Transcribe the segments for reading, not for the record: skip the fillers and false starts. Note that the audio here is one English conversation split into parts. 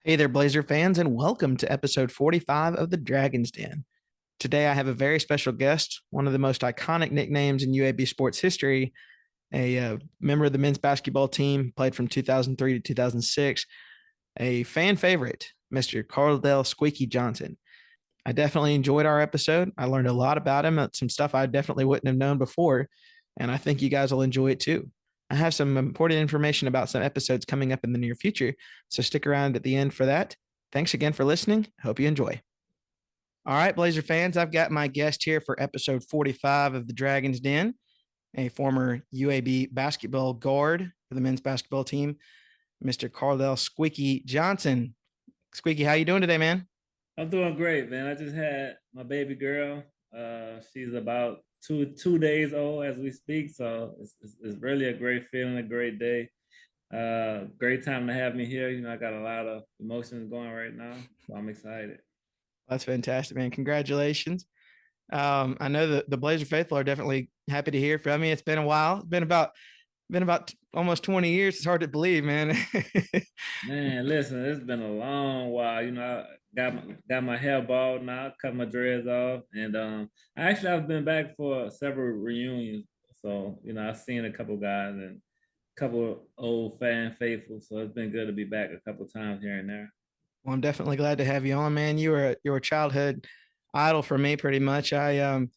Hey there, Blazer fans, and welcome to episode 45 of the Dragon's Den. Today, I have a very special guest, one of the most iconic nicknames in UAB sports history, a member of the men's basketball team, played from 2003 to 2006, a fan favorite, Mr. Carldell Squeaky Johnson. I definitely enjoyed our episode. I learned a lot about him, some stuff I definitely wouldn't have known before, and I think you guys will enjoy it too. I have some important information about some episodes coming up in the near future, so stick around at the end for that. Thanks again for listening. Hope you enjoy. All right, Blazer fans, I've got my guest here for episode 45 of the Dragon's Den, a former UAB basketball guard for the men's basketball team, Mr. Carldell Squeaky Johnson. Squeaky, how you doing today, man? I'm doing great, man. I just had my baby girl. She's about two days old as we speak, so it's really a great feeling, a great day. Great time to have me here. I got a lot of emotions going right now, so I'm excited. That's fantastic, man. Congratulations. I know the Blazer faithful are definitely happy to hear from you. It's been a while. It's been about almost 20 years. It's hard to believe, man. Man, listen, it's been a long while. I got my hair bald now, cut my dreads off, and I've been back for several reunions. So I've seen a couple guys and a couple old fan faithfuls. So it's been good to be back a couple times here and there. Well, I'm definitely glad to have you on, man. You were a childhood idol for me, pretty much. I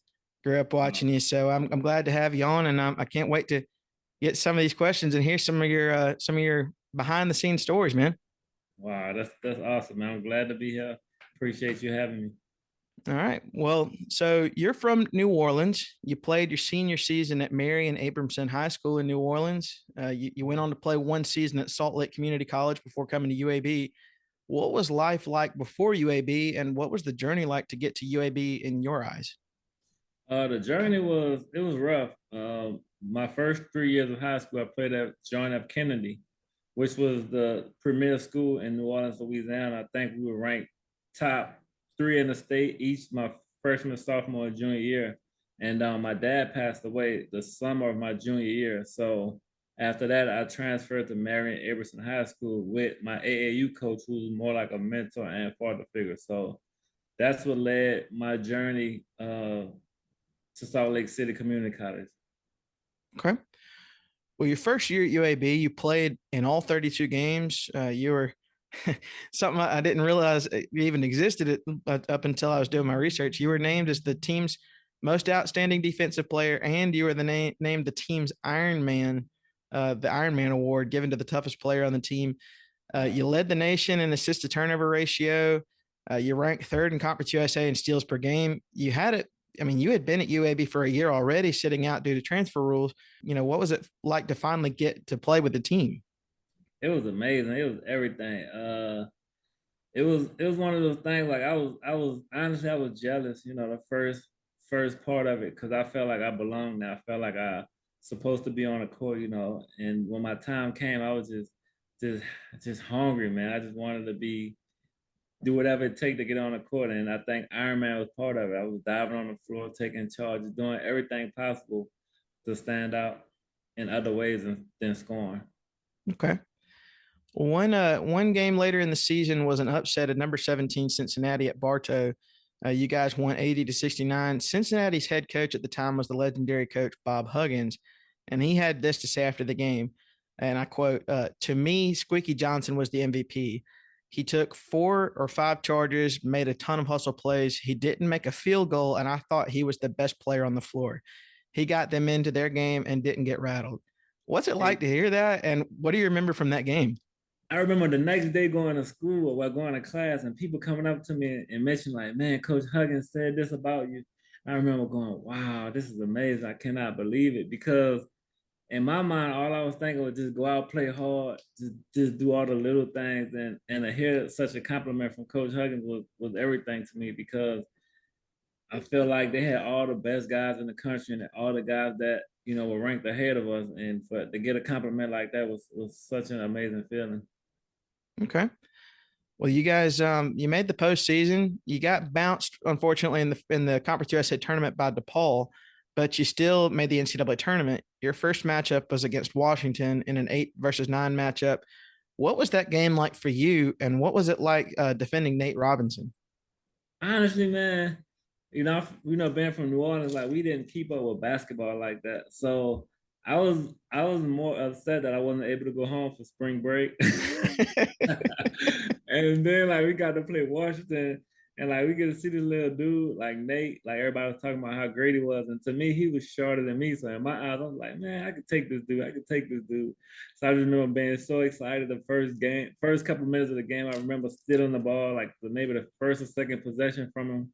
grew up watching you, so I'm glad to have you on, and I can't wait to get some of these questions and hear some of your behind the scenes stories, man. Wow, that's awesome, man. I'm glad to be here. Appreciate you having me. All right. Well, so you're from New Orleans. You played your senior season at Marion Abramson High School in New Orleans. You went on to play one season at Salt Lake Community College before coming to UAB. What was life like before UAB, and what was the journey like to get to UAB in your eyes? The journey was rough. My first 3 years of high school, I played at John F. Kennedy, which was the premier school in New Orleans, Louisiana. I think we were ranked top three in the state each my freshman, sophomore, and junior year. And my dad passed away the summer of my junior year. So after that, I transferred to Marion Abramson High School with my AAU coach, who was more like a mentor and father figure. So that's what led my journey to Salt Lake City Community College. Okay. Well, your first year at UAB, you played in all 32 games. You were something I didn't realize even existed up until I was doing my research. You were named as the team's most outstanding defensive player, and you were named the team's Iron Man, the Iron Man Award given to the toughest player on the team. You led the nation in assist to turnover ratio. You ranked third in Conference USA in steals per game. You had it. I mean, you had been at UAB for a year already, sitting out due to transfer rules. What was it like to finally get to play with the team? It was amazing. It was everything. It was one of those things like I was honestly I was jealous, the first part of it because I felt like I belonged there. I felt like I supposed to be on the court, and when my time came, I was just just hungry, man. I just wanted to do whatever it takes to get on the court. And I think Iron Man was part of it. I was diving on the floor, taking charge, doing everything possible to stand out in other ways than scoring. Okay. One game later in the season was an upset at number 17 Cincinnati at Bartow. You guys won 80-69. Cincinnati's head coach at the time was the legendary coach Bob Huggins, and he had this to say after the game, and I quote: "To me, Squeaky Johnson was the MVP. He took 4 or 5 charges, made a ton of hustle plays. He didn't make a field goal, and I thought he was the best player on the floor. He got them into their game and didn't get rattled." What's it like to hear that, and what do you remember from that game? I remember the next day going to school or while going to class and people coming up to me and mentioning like, man, Coach Huggins said this about you. I remember going, wow, this is amazing. I cannot believe it because in my mind, all I was thinking was just go out, play hard, just do all the little things. And to hear such a compliment from Coach Huggins was everything to me because I feel like they had all the best guys in the country and all the guys that, were ranked ahead of us. And for to get a compliment like that was such an amazing feeling. Okay. Well, you guys, you made the postseason. You got bounced, unfortunately, in the Conference USA tournament by DePaul, but you still made the NCAA tournament. Your first matchup was against Washington in an 8-versus-9 matchup. What was that game like for you, and what was it like defending Nate Robinson? Honestly, man, being from New Orleans, like we didn't keep up with basketball like that. So I was more upset that I wasn't able to go home for spring break. And then like we got to play Washington, and like we get to see this little dude like Nate, like everybody was talking about how great he was, and to me he was shorter than me. So in my eyes, I was like, man, I could take this dude. I could take this dude. So I just remember being so excited the first couple minutes of the game. I remember stealing the ball like maybe the first or second possession from him,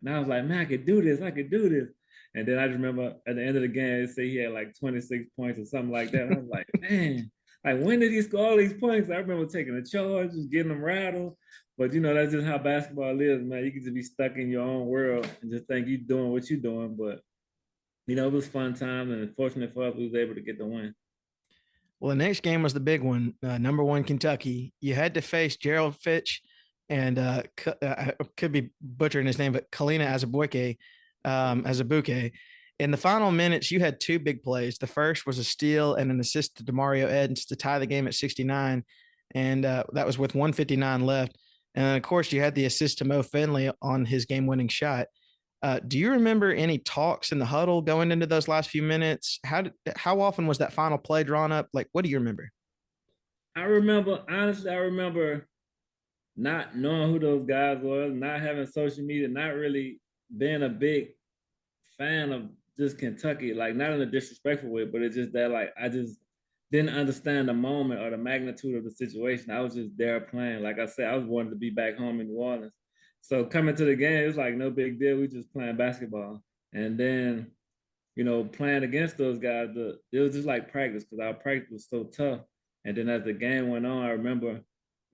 and I was like, man, I could do this. I could do this. And then I just remember at the end of the game, they say he had like 26 points or something like that. And I was like, man, like when did he score all these points? I remember taking a charge, just getting them rattled. But that's just how basketball is, man. You can just be stuck in your own world and just think you're doing what you're doing. But it was fun time, and fortunate for us, we was able to get the win. Well, the next game was the big one, number one Kentucky. You had to face Gerald Fitch and I could be butchering his name, but Kalina Azubuike. In the final minutes, you had two big plays. The first was a steal and an assist to Demario Edens to tie the game at 69, and that was with 159 left. And of course, you had the assist to Mo Finley on his game-winning shot. Do you remember any talks in the huddle going into those last few minutes? How often was that final play drawn up? Like, what do you remember? I remember not knowing who those guys were, not having social media, not really being a big fan of just Kentucky, like not in a disrespectful way, but it's just that like I just didn't understand the moment or the magnitude of the situation. I was just there playing. Like I said, I was wanting to be back home in New Orleans. So coming to the game, it was like no big deal. We just playing basketball. And then, playing against those guys, it was just like practice because our practice was so tough. And then as the game went on, I remember,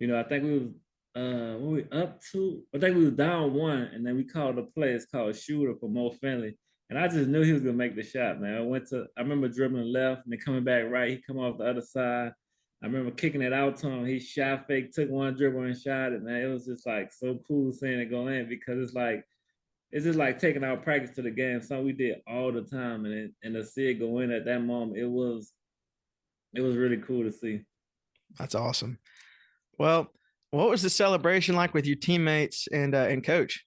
I think we was what we up to? I think we was down one, and then we called a play. It's called shooter for Mo Finley. And I just knew he was gonna make the shot, man. I remember dribbling left and then coming back right. He come off the other side. I remember kicking it out to him. He shot fake, took one dribble and shot it, man. It was just like so cool seeing it go in because it's just like taking our practice to the game, something we did all the time, and to see it go in at that moment, it was really cool to see. That's awesome. Well, what was the celebration like with your teammates and coach?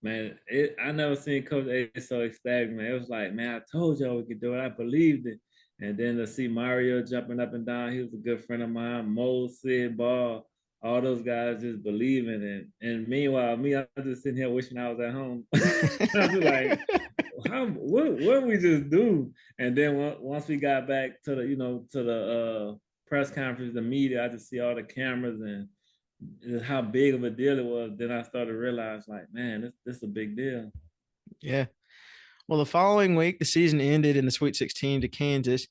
Man, I never seen Coach A so ecstatic, man. It was like, man, I told y'all we could do it. I believed it. And then to see Mario jumping up and down, he was a good friend of mine. Mo, Sid, Ball, all those guys just believing. And meanwhile, me, I'm just sitting here wishing I was at home. I was like, what we just do? And then once we got back to the press conference, the media, I just see all the cameras and how big of a deal it was. Then I started to realize, like, man, this is a big deal. Yeah. Well, the following week, the season ended in the Sweet 16 to Kansas.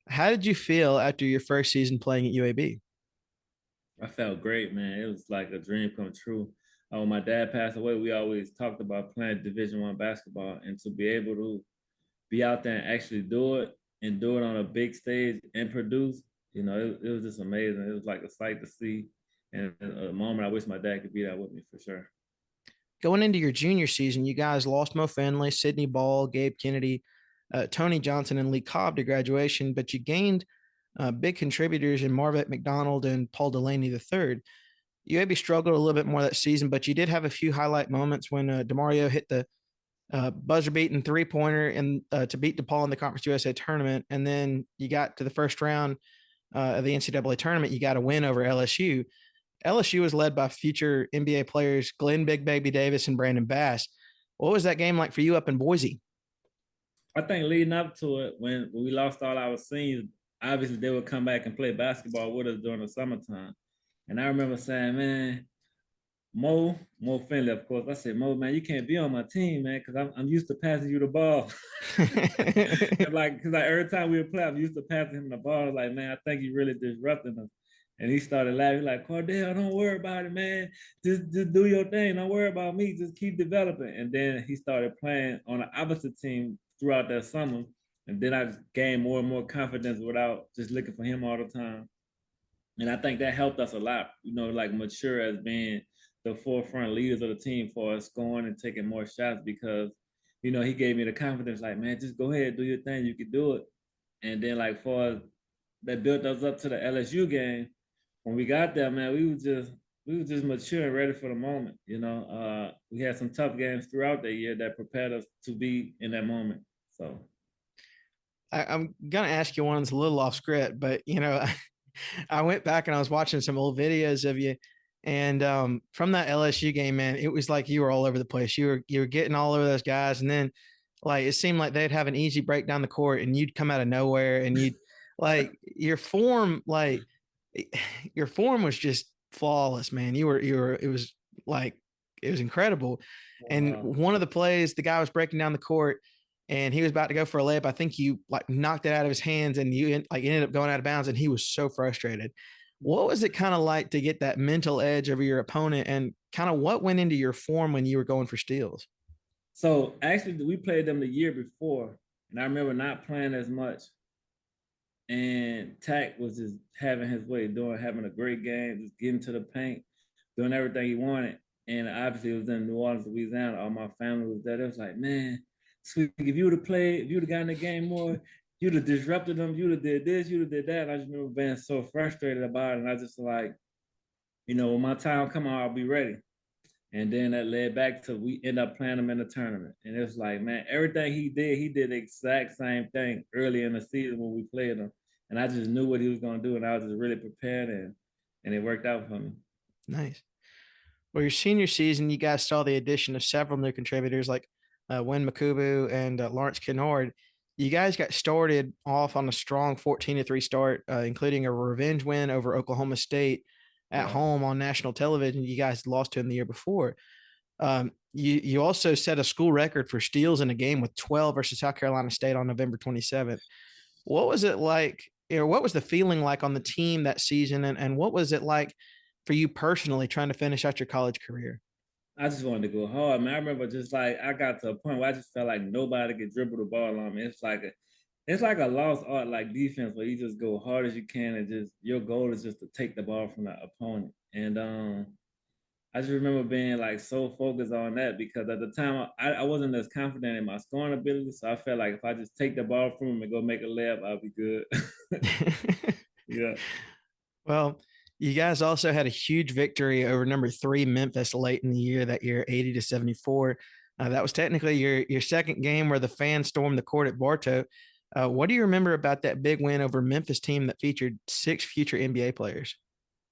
How did you feel after your first season playing at UAB? I felt great, man. It was like a dream come true. When my dad passed away, we always talked about playing Division I basketball, and to be able to be out there and actually do it and do it on a big stage and produce, it was just amazing. It was like a sight to see, and a moment I wish my dad could be there with me for sure. Going into your junior season, you guys lost Mo Finley, Sidney Ball, Gabe Kennedy, Tony Johnson, and Lee Cobb to graduation, but you gained big contributors in Marvette McDonald and Paul Delaney III. You maybe struggled a little bit more that season, but you did have a few highlight moments when DeMario hit the buzzer beating three-pointer and to beat DePaul in the Conference USA tournament. And then you got to the first round of the NCAA tournament. You got a win over LSU. LSU was led by future NBA players Glenn Big Baby Davis and Brandon Bass. What was that game like for you up in Boise? I think leading up to it, when we lost all our seniors, obviously they would come back and play basketball with us during the summertime. And I remember saying, man, Mo Finley, of course. I said, Mo, man, you can't be on my team, man, because I'm used to passing you the ball. Because every time we would play, I'm used to passing him the ball. I was like, man, I think you really disrupting us. And he started laughing, like, Carldell, don't worry about it, man. Just do your thing. Don't worry about me. Just keep developing. And then he started playing on the opposite team throughout that summer. And then I gained more and more confidence without just looking for him all the time. And I think that helped us a lot, like mature as being the forefront leaders of the team for us scoring and taking more shots because, he gave me the confidence, like, man, just go ahead, do your thing, you can do it. And then like for that built us up to the LSU game, when we got there, man, we were just mature and ready for the moment. We had some tough games throughout the year that prepared us to be in that moment. So I'm gonna ask you one that's a little off script, but I went back and I was watching some old videos of you, and from that LSU game, man, it was like you were all over the place. You were getting all over those guys, and then like it seemed like they'd have an easy break down the court, and you'd come out of nowhere, and you'd like your form was just flawless, man. You were it was incredible. And wow. one of the plays, the guy was breaking down the court and he was about to go for a layup. I think you like knocked it out of his hands and you like ended up going out of bounds and he was so frustrated. What was it kind of like to get that mental edge over your opponent and kind of what went into your form when you were going for steals? So actually, we played them the year before, and I remember not playing as much. And Tack was just having his way, having a great game, just getting to the paint, doing everything he wanted. And obviously, it was in New Orleans, Louisiana. All my family was there. It was like, man, Squeak, if you would have played, if you would have gotten the game more, you'd have disrupted them. You'd have did this, you'd have did that. And I just remember being so frustrated about it. And I just like, when my time come on, I'll be ready. And then that led back to we end up playing him in the tournament. And it was like, man, everything he did the exact same thing early in the season when we played him. And I just knew what he was going to do. And I was just really prepared and it worked out for me. Nice. Well, your senior season, you guys saw the addition of several new contributors like Win Makubu and Lawrence Kennard. You guys got started off on a strong 14-3 start, including a revenge win over Oklahoma State at Yeah. home on national television. You guys lost to them the year before. You also set a school record for steals in a game with 12 versus South Carolina State on November 27th. What was it like? What was the feeling like on the team that season, and what was it like for you personally trying to finish out your college career? I just wanted to go hard, man. I remember just like I got to a point where I just felt like nobody could dribble the ball on me. It's like a lost art, like defense, where you just go hard as you can and just your goal is just to take the ball from the opponent. And I just remember being like so focused on that because at the time I wasn't as confident in my scoring ability. So I felt like if I just take the ball from him and go make a layup, I'll be good. Yeah. Well, you guys also had a huge victory over number 3 Memphis late in the year that year, 80-74. That was technically your second game where the fans stormed the court at Bartow. What do you remember about that big win over Memphis team that featured 6 future NBA players?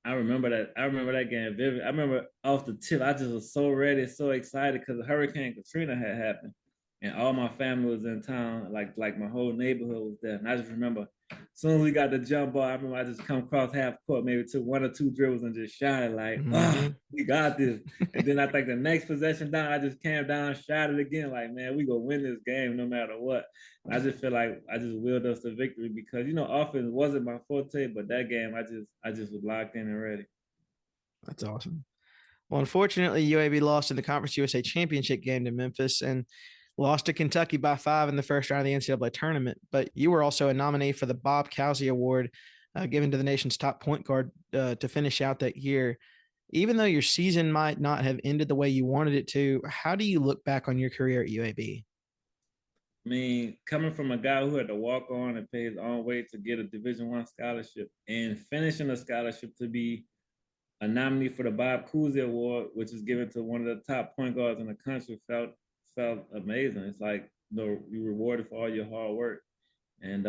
I remember that. I remember that game vivid. I remember off the tip, I just was so ready, so excited because Hurricane Katrina had happened, and all my family was in town. Like my whole neighborhood was there, and I just remember as soon as we got the jump ball, I remember I just come across half court, maybe took 1 or 2 dribbles and just shot it like, we got this. And then I think the next possession down, I just came down, shot it again, like, man, we gonna win this game no matter what. And I just feel like I just willed us to victory because offense wasn't my forte, but that game I just was locked in and ready. That's awesome. Well, unfortunately, UAB lost in the Conference USA Championship game to Memphis and lost to Kentucky by 5 in the first round of the NCAA tournament. But you were also a nominee for the Bob Cousy Award, given to the nation's top point guard to finish out that year. Even though your season might not have ended the way you wanted it to, how do you look back on your career at UAB? I mean, coming from a guy who had to walk on and pay his own way to get a Division I scholarship and finishing a scholarship to be a nominee for the Bob Cousy Award, which is given to one of the top point guards in the country, felt amazing. It's like you rewarded for all your hard work, and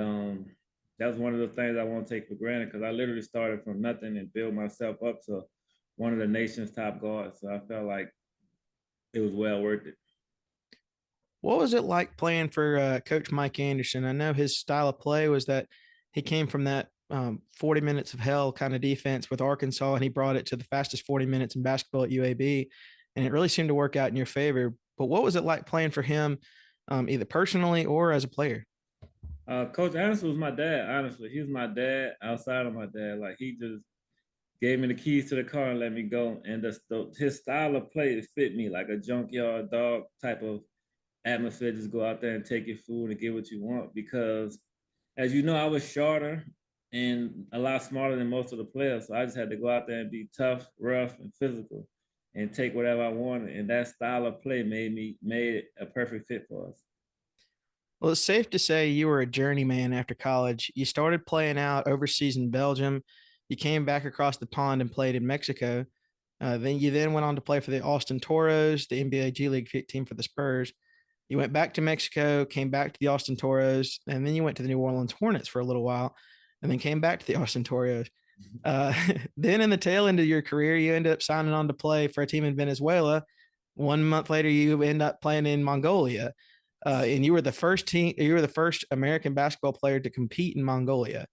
that's one of the things I won't take for granted because I literally started from nothing and built myself up to one of the nation's top guards. So I felt like it was well worth it. What was it like playing for Coach Mike Anderson? I know his style of play was that he came from that 40 minutes of hell kind of defense with Arkansas, and he brought it to the fastest 40 minutes in basketball at UAB, and it really seemed to work out in your favor. But what was it like playing for him, either personally or as a player? Coach Anderson was my dad. Honestly, he was my dad outside of my dad. Like he just gave me the keys to the car and let me go. And his style of play fit me like a junkyard dog type of atmosphere. Just go out there and take your food and get what you want. Because as you know, I was shorter and a lot smarter than most of the players. So I just had to go out there and be tough, rough, and physical and take whatever I wanted. And that style of play made it a perfect fit for us. Well, it's safe to say you were a journeyman after college. You started playing out overseas in Belgium, You came back across the pond and played in Mexico. Then you went on to play for the Austin Toros, the NBA G League team for the Spurs. You went back to Mexico, came back to the Austin Toros, and then you went to the New Orleans Hornets for a little while, and then came back to the Austin Toros. Uh, then in the tail end of your career, you ended up signing on to play for a team in Venezuela. 1 month later, you end up playing in Mongolia, and you were the first team. You were the first American basketball player to compete in Mongolia.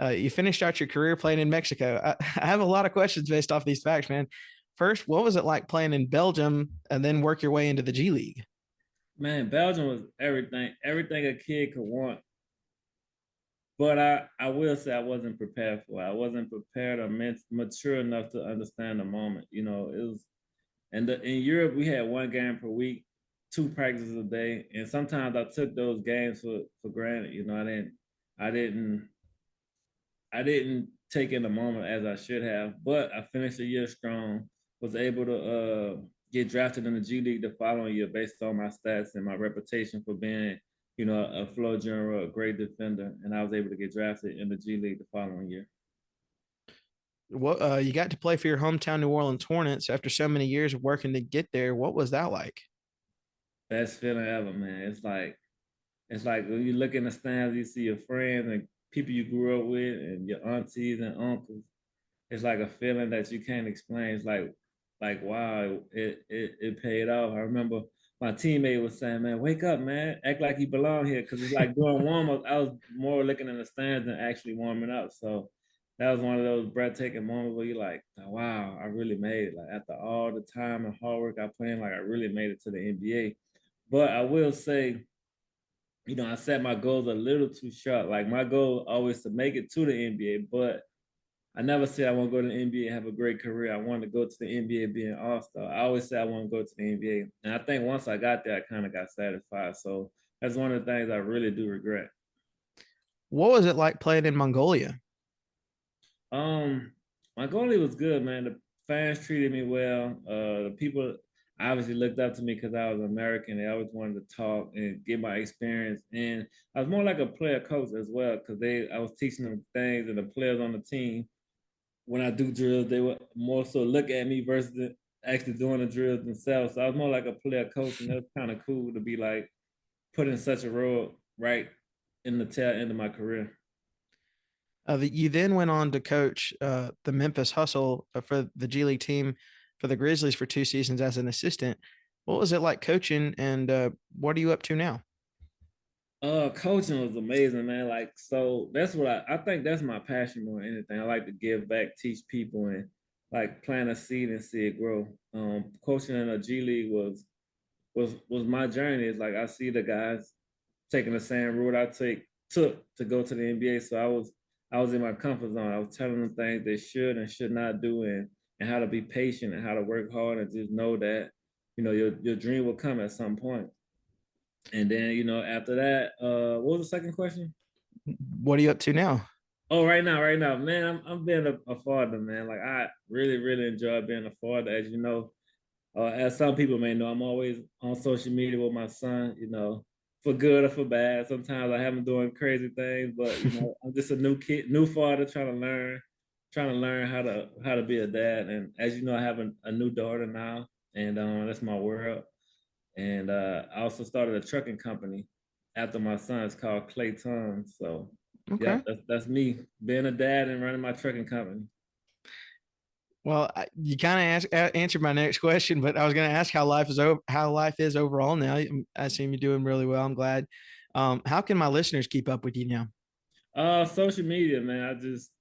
You finished out your career playing in Mexico. I have a lot of questions based off these facts, man. First, what was it like playing in Belgium and then work your way into the G League? Man, Belgium was everything a kid could want. But I will say I wasn't prepared for it. I wasn't prepared or mature enough to understand the moment. You know, it was, and in Europe we had 1 game per week, 2 practices a day, and sometimes I took those games for granted. You know, I didn't I didn't take in the moment as I should have, but I finished the year strong. Was able to get drafted in the G League the following year based on my stats and my reputation for being, you know, a floor general, a great defender, and I was able to get drafted in the G League the following year. What you got to play for your hometown New Orleans Hornets after so many years of working to get there. What was that like? Best feeling ever, man. It's like when you look in the stands, you see your friends and people you grew up with, and your aunties and uncles. It's like a feeling that you can't explain. It's like wow, it paid off. I remember my teammate was saying, "Man, wake up, man, act like you belong here," because it's like during warm up, I was more looking in the stands than actually warming up. So that was one of those breathtaking moments where you're like, oh, "Wow, I really made it!" Like after all the time and hard work I put in, like I really made it to the NBA. But I will say, you know, I set my goals a little too short. Like my goal always to make it to the NBA, but I never said I want to go to the NBA and have a great career. I wanted to go to the NBA being an all-star. I always said I want to go to the NBA. And I think once I got there, I kind of got satisfied. So that's one of the things I really do regret. What was it like playing in Mongolia? Um, my goalie was good, man. The fans treated me well. The people obviously looked up to me because I was American. They always wanted to talk and get my experience. And I was more like a player coach as well because I was teaching them things and the players on the team when I do drills, they would more so look at me versus actually doing the drills themselves. So I was more like a player coach, and that's kind of cool to be like put in such a role right in the tail end of my career. You then went on to coach the Memphis Hustle for the G League team for the Grizzlies for 2 seasons as an assistant. What was it like coaching, and what are you up to now? Coaching was amazing, man. Like, so that's what I think that's my passion more than anything. I like to give back, teach people, and like plant a seed and see it grow. Coaching in a G League was my journey. It's like I see the guys taking the same route I took to go to the NBA. So I was in my comfort zone. I was telling them things they should and should not do, and how to be patient and how to work hard and just know that, you know, your dream will come at some point. And then, you know, after that, what was the second question? What are you up to now? Oh, right now, man, I'm being a father, man. Like I really, really enjoy being a father. As you know, as some people may know, I'm always on social media with my son. You know, for good or for bad. Sometimes I have him doing crazy things, but you know, I'm just a new kid, new father, trying to learn how to be a dad. And as you know, I have a new daughter now, and that's my world. And I also started a trucking company after my son. It's called Clay Tons. So, yeah, Okay. that's me being a dad and running my trucking company. Well, you kind of answered my next question, but I was going to ask how life is overall now. I assume you're doing really well. I'm glad. How can my listeners keep up with you now? Social media, man. I just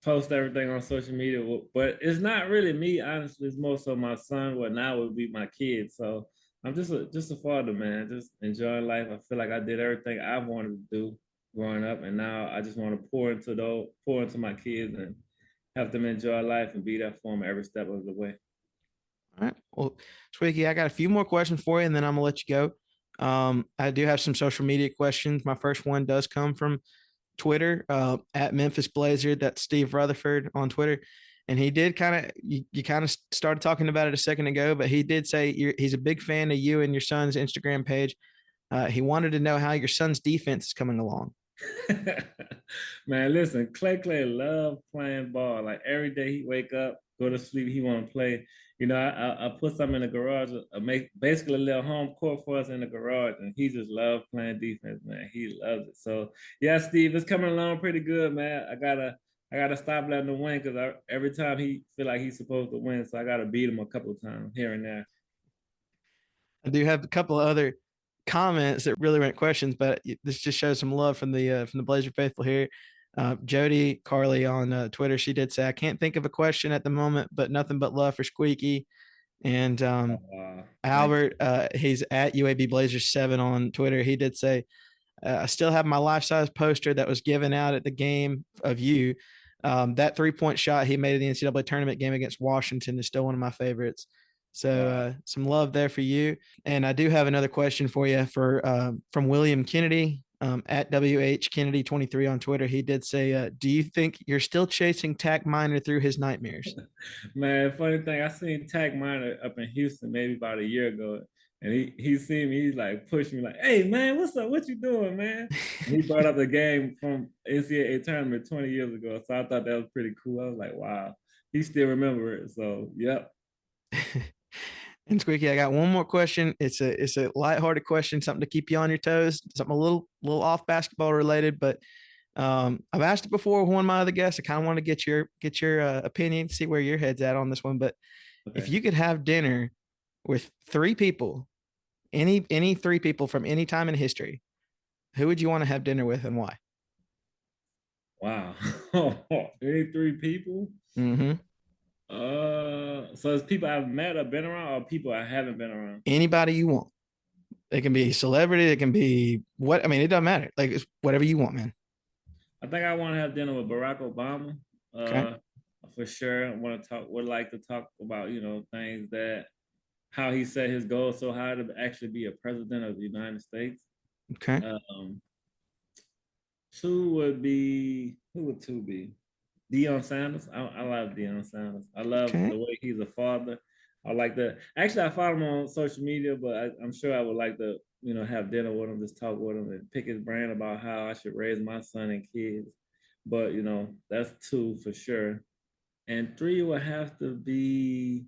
post everything on social media, but it's not really me. Honestly, it's more so my son. What now would be my kids. So I'm just a father, man. Just enjoying life. I feel like I did everything I wanted to do growing up, and now I just want to pour into my kids and have them enjoy life and be there for them every step of the way. All right. Well, Squeaky, I got a few more questions for you, and then I'm gonna let you go. I do have some social media questions. My first one does come from Twitter at Memphis Blazer. That's Steve Rutherford on Twitter. And he did you kind of started talking about it a second ago, but he did say he's a big fan of you and your son's Instagram page. He wanted to know how your son's defense is coming along. Man, listen, Clay love playing ball. Like every day he wake up, go to sleep, he want to play. You know, I put something in the garage, make basically a little home court for us in the garage, and he just loves playing defense, man. He loves it. So yeah, Steve, it's coming along pretty good, man. I gotta stop letting him win because every time he feel like he's supposed to win, so I gotta beat him a couple of times here and there. I do have a couple of other comments that really weren't questions, but this just shows some love from the Blazer faithful here. Jody Carly on Twitter, she did say, "I can't think of a question at the moment, but nothing but love for Squeaky." And Thanks. Albert, he's at UAB Blazers 7 on Twitter. He did say, I still have my life size poster that was given out at the game of you. That 3-point shot he made in the NCAA tournament game against Washington is still one of my favorites. So some love there for you. And I do have another question for you from William Kennedy at WH Kennedy 23 on Twitter. He did say, do you think you're still chasing Tack Miner through his nightmares? Man, funny thing, I seen Tack Miner up in Houston maybe about a year ago. And he seen me, he's like pushed me like, "Hey man, what's up? What you doing, man?" And he brought up the game from NCAA tournament 20 years ago. So I thought that was pretty cool. I was like, wow, he still remember it. So yep. And Squeaky, I got one more question. It's a lighthearted question, something to keep you on your toes, something a little off basketball related, but I've asked it before with one of my other guests. I kind of want to get your opinion, see where your head's at on this one. But if Okay. you could have dinner with three people, any three people from any time in history, who would you want to have dinner with and why? Wow. Any three people? Mm-hmm. So it's people I've met or been around or people I haven't been around? Anybody you want. It can be celebrity. It can be what I mean. It doesn't matter. Like it's whatever you want, man. I think I want to have dinner with Barack Obama. Okay. For sure. I want to talk, would like to talk about, things that how he set his goals so high to actually be a president of the United States. Okay. Um, Two would be who would two be? Deion Sanders. I love Deion Sanders. I love Okay. the way he's a father. I like that. Actually, I follow him on social media, but I'm sure I would like to, have dinner with him, just talk with him, and pick his brain about how I should raise my son and kids. But that's two for sure. And three would have to be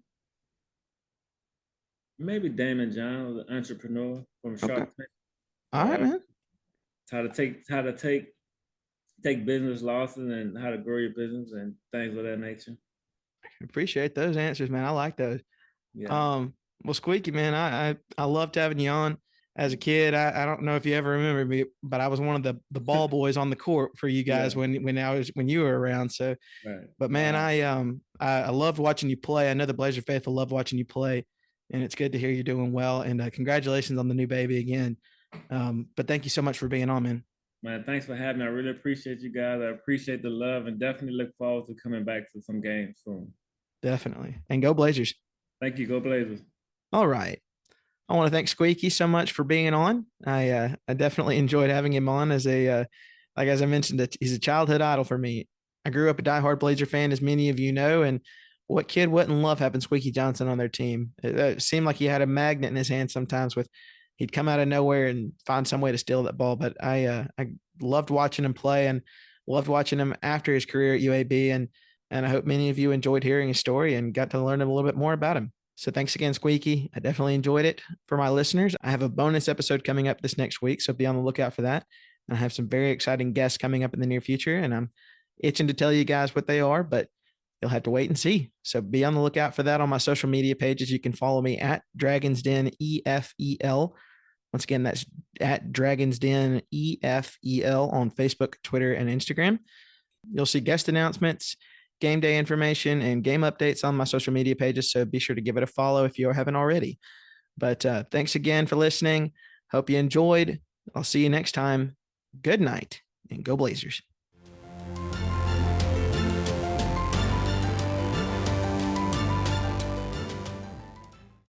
maybe Damon John, the entrepreneur from Okay. Shark Tank. All right, man. How to take business losses and how to grow your business and things of that nature. Appreciate those answers, man. I like those. Yeah. Well, Squeaky, man, I loved having you on. As a kid, I don't know if you ever remember me, but I was one of the ball boys on the court for you Yeah. guys when you were around. So, Right. but man, I loved watching you play. I know the Blazer faithful love watching you play, and it's good to hear you're doing well. And congratulations on the new baby again. But thank you so much for being on, man. Man, thanks for having me. I really appreciate you guys. I appreciate the love and definitely look forward to coming back to some games soon. Definitely, and go Blazers. Thank you. Go Blazers. All right. I want to thank Squeaky so much for being on. I definitely enjoyed having him on as I mentioned, he's a childhood idol for me. I grew up a diehard Blazer fan, as many of you know, and what kid wouldn't love having Squeaky Johnson on their team? It seemed like he had a magnet in his hand sometimes. He'd come out of nowhere and find some way to steal that ball. But I loved watching him play and loved watching him after his career at UAB, and I hope many of you enjoyed hearing his story and got to learn a little bit more about him. So thanks again, Squeaky. I definitely enjoyed it. For my listeners, I have a bonus episode coming up this next week, so be on the lookout for that. And I have some very exciting guests coming up in the near future, and I'm itching to tell you guys what they are, but you'll have to wait and see. So be on the lookout for that on my social media pages. You can follow me at Dragons Den EFEL. Once again, that's at Dragons Den EFEL on Facebook, Twitter, and Instagram. You'll see guest announcements, game day information, and game updates on my social media pages. So be sure to give it a follow if you haven't already. But thanks again for listening. Hope you enjoyed. I'll see you next time. Good night and go Blazers.